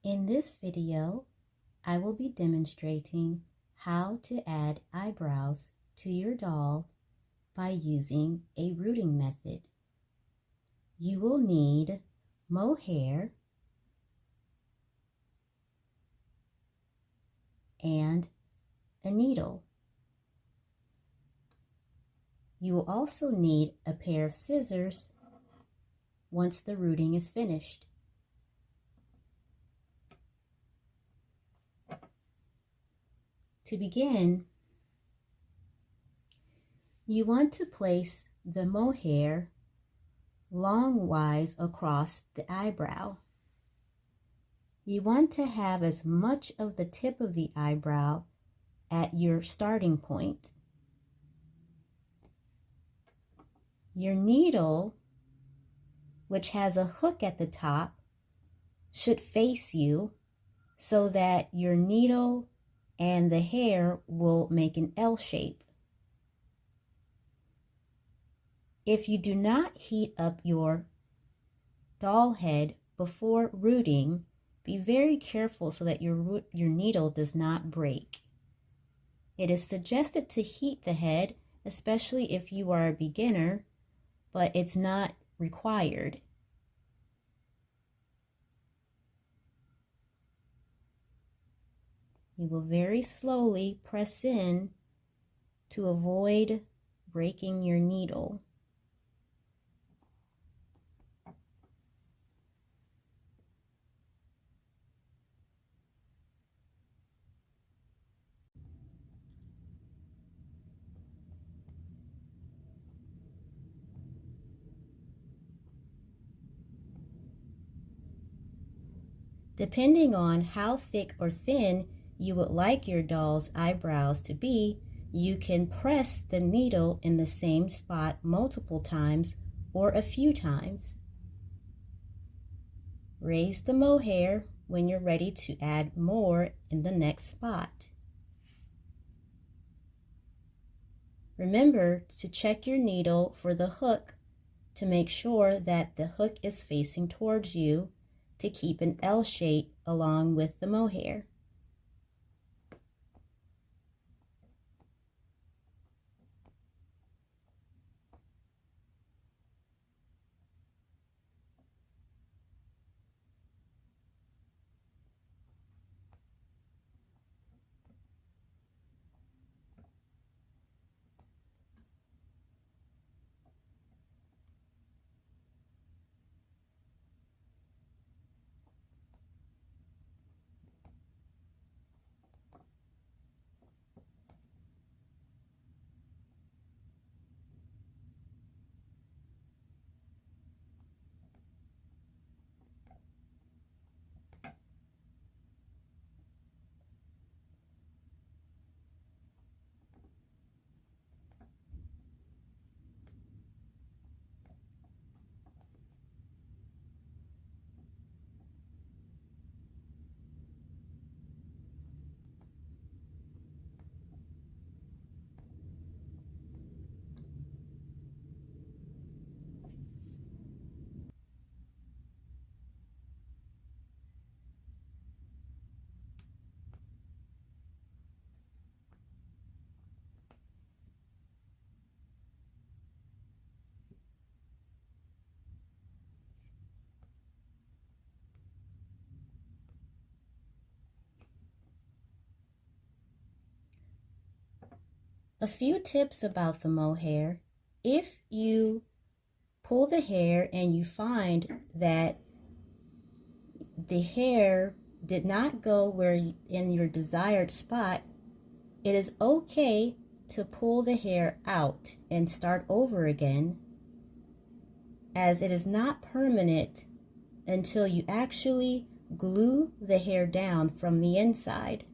In this video, I will be demonstrating how to add eyebrows to your doll by using a rooting method. You will need mohair and a needle. You will also need a pair of scissors once the rooting is finished. To begin, you want to place the mohair longwise across the eyebrow. You want to have as much of the tip of the eyebrow at your starting point. Your needle, which has a hook at the top, should face you so that your needle and the hair will make an L shape. If you do not heat up your doll head before rooting, be very careful so that your needle does not break. It is suggested to heat the head, especially if you are a beginner, but it's not required. You will very slowly press in to avoid breaking your needle. Depending on how thick or thin you would like your doll's eyebrows to be, you can press the needle in the same spot multiple times or a few times. Raise the mohair when you're ready to add more in the next spot. Remember to check your needle for the hook to make sure that the hook is facing towards you to keep an L shape along with the mohair. A few tips about the mohair. If you pull the hair and you find that the hair did not go in your desired spot, it is okay to pull the hair out and start over again, as it is not permanent until you actually glue the hair down from the inside.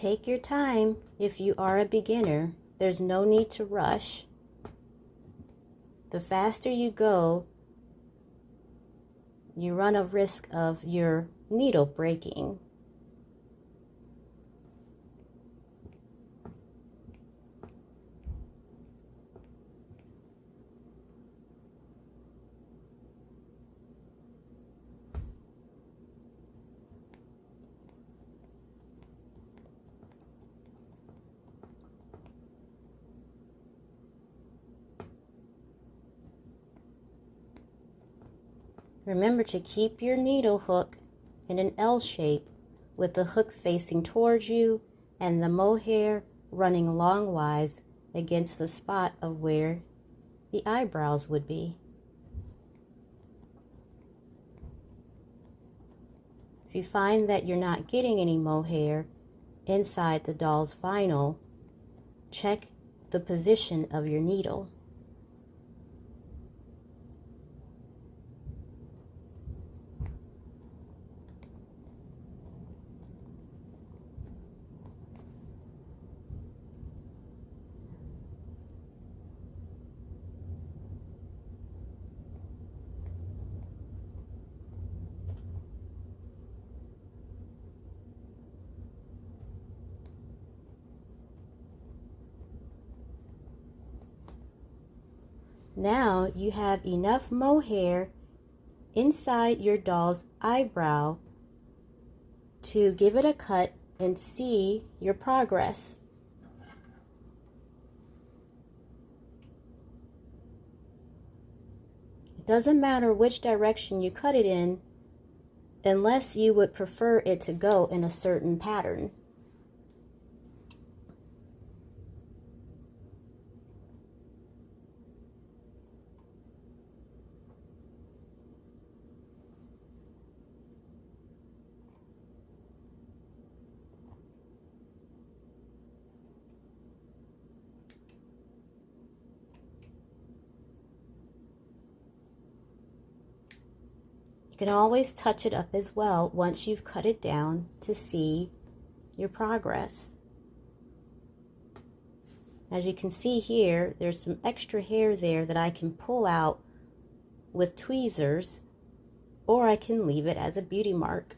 Take your time if you are a beginner. There's no need to rush. The faster you go, you run a risk of your needle breaking. Remember to keep your needle hook in an L shape with the hook facing towards you and the mohair running longwise against the spot of where the eyebrows would be. If you find that you're not getting any mohair inside the doll's vinyl, check the position of your needle. Now you have enough mohair inside your doll's eyebrow to give it a cut and see your progress. It doesn't matter which direction you cut it in, unless you would prefer it to go in a certain pattern. You can always touch it up as well once you've cut it down to see your progress. As you can see here, there's some extra hair there that I can pull out with tweezers, or I can leave it as a beauty mark.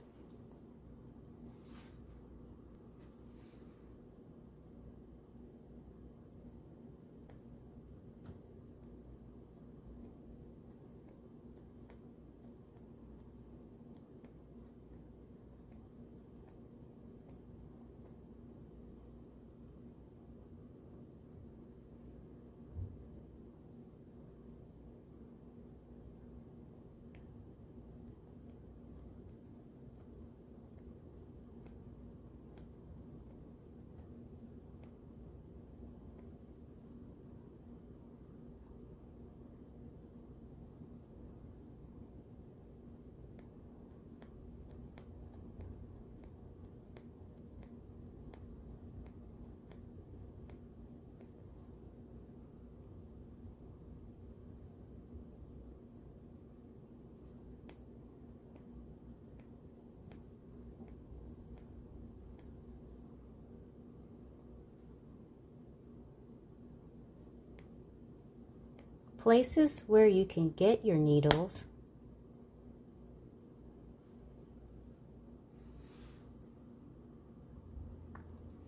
Places where you can get your needles.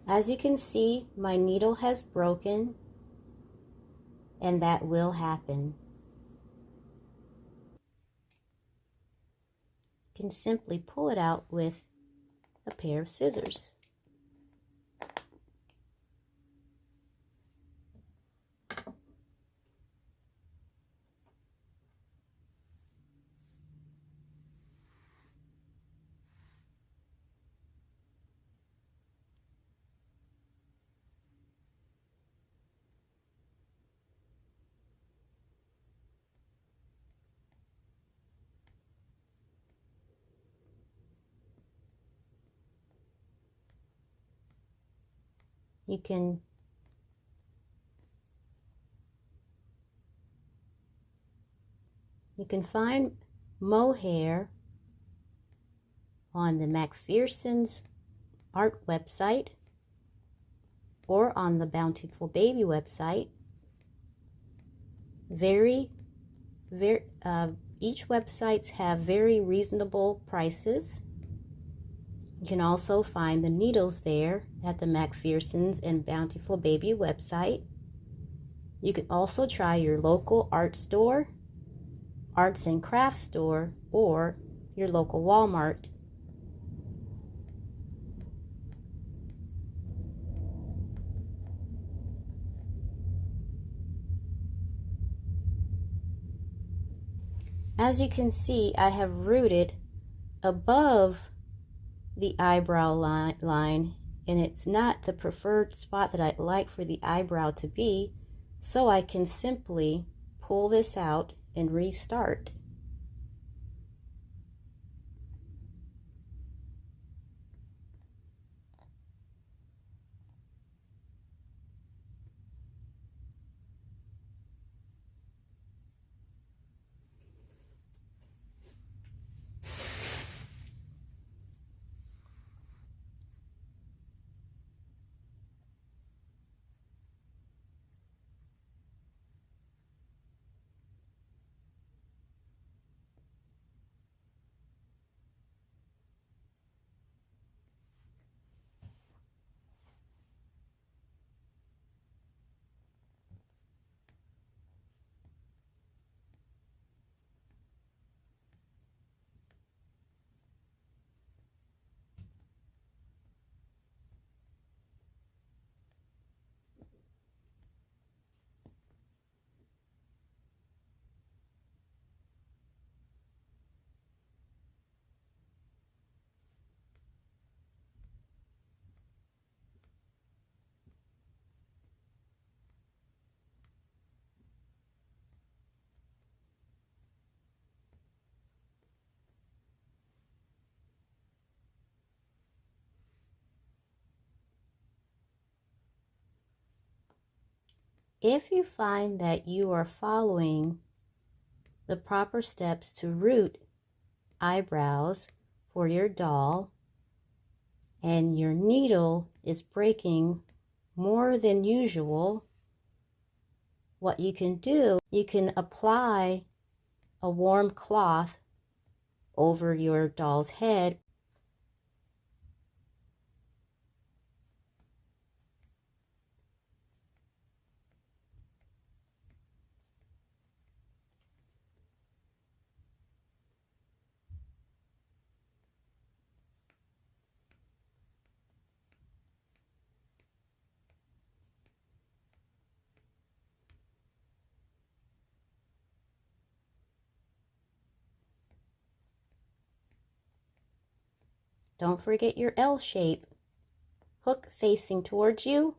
As you can see, my needle has broken, and that will happen. You can simply pull it out with a pair of scissors. You can find mohair on the McPherson's art website. or on the Bountiful Baby website. Each websites have very reasonable prices. You can also find the needles there at the McPherson's and Bountiful Baby website. You can also try your local art store, arts and crafts store, or your local Walmart. As you can see, I have rooted above the eyebrow line, and it's not the preferred spot that I'd like for the eyebrow to be, so I can simply pull this out and restart. If you find that you are following the proper steps to root eyebrows for your doll and your needle is breaking more than usual, what you can do, you can apply a warm cloth over your doll's head. Don't forget your L shape. Hook facing towards you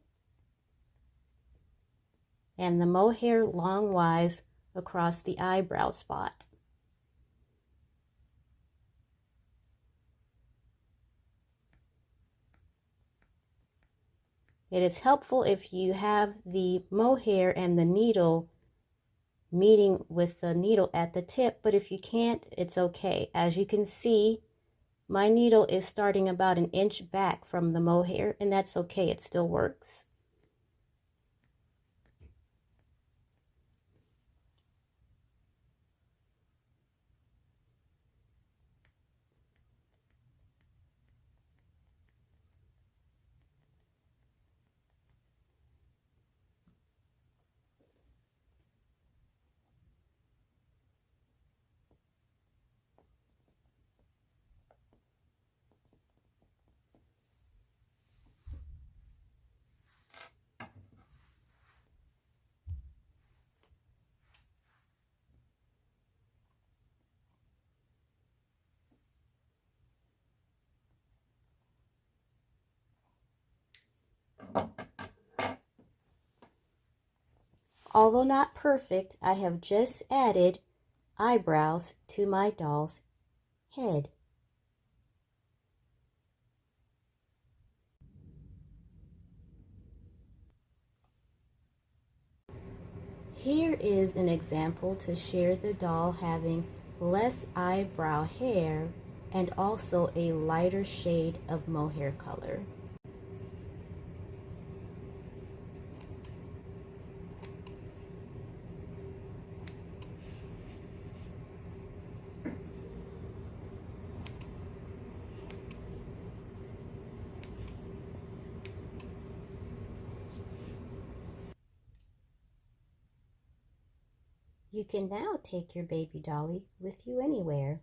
and the mohair longwise across the eyebrow spot. It is helpful if you have the mohair and the needle meeting with the needle at the tip, but if you can't, it's okay. As you can see, my needle is starting about 1 inch back from the mohair, and that's okay, it still works. Although not perfect, I have just added eyebrows to my doll's head. Here is an example to share the doll having less eyebrow hair and also a lighter shade of mohair color. You can now take your baby dolly with you anywhere.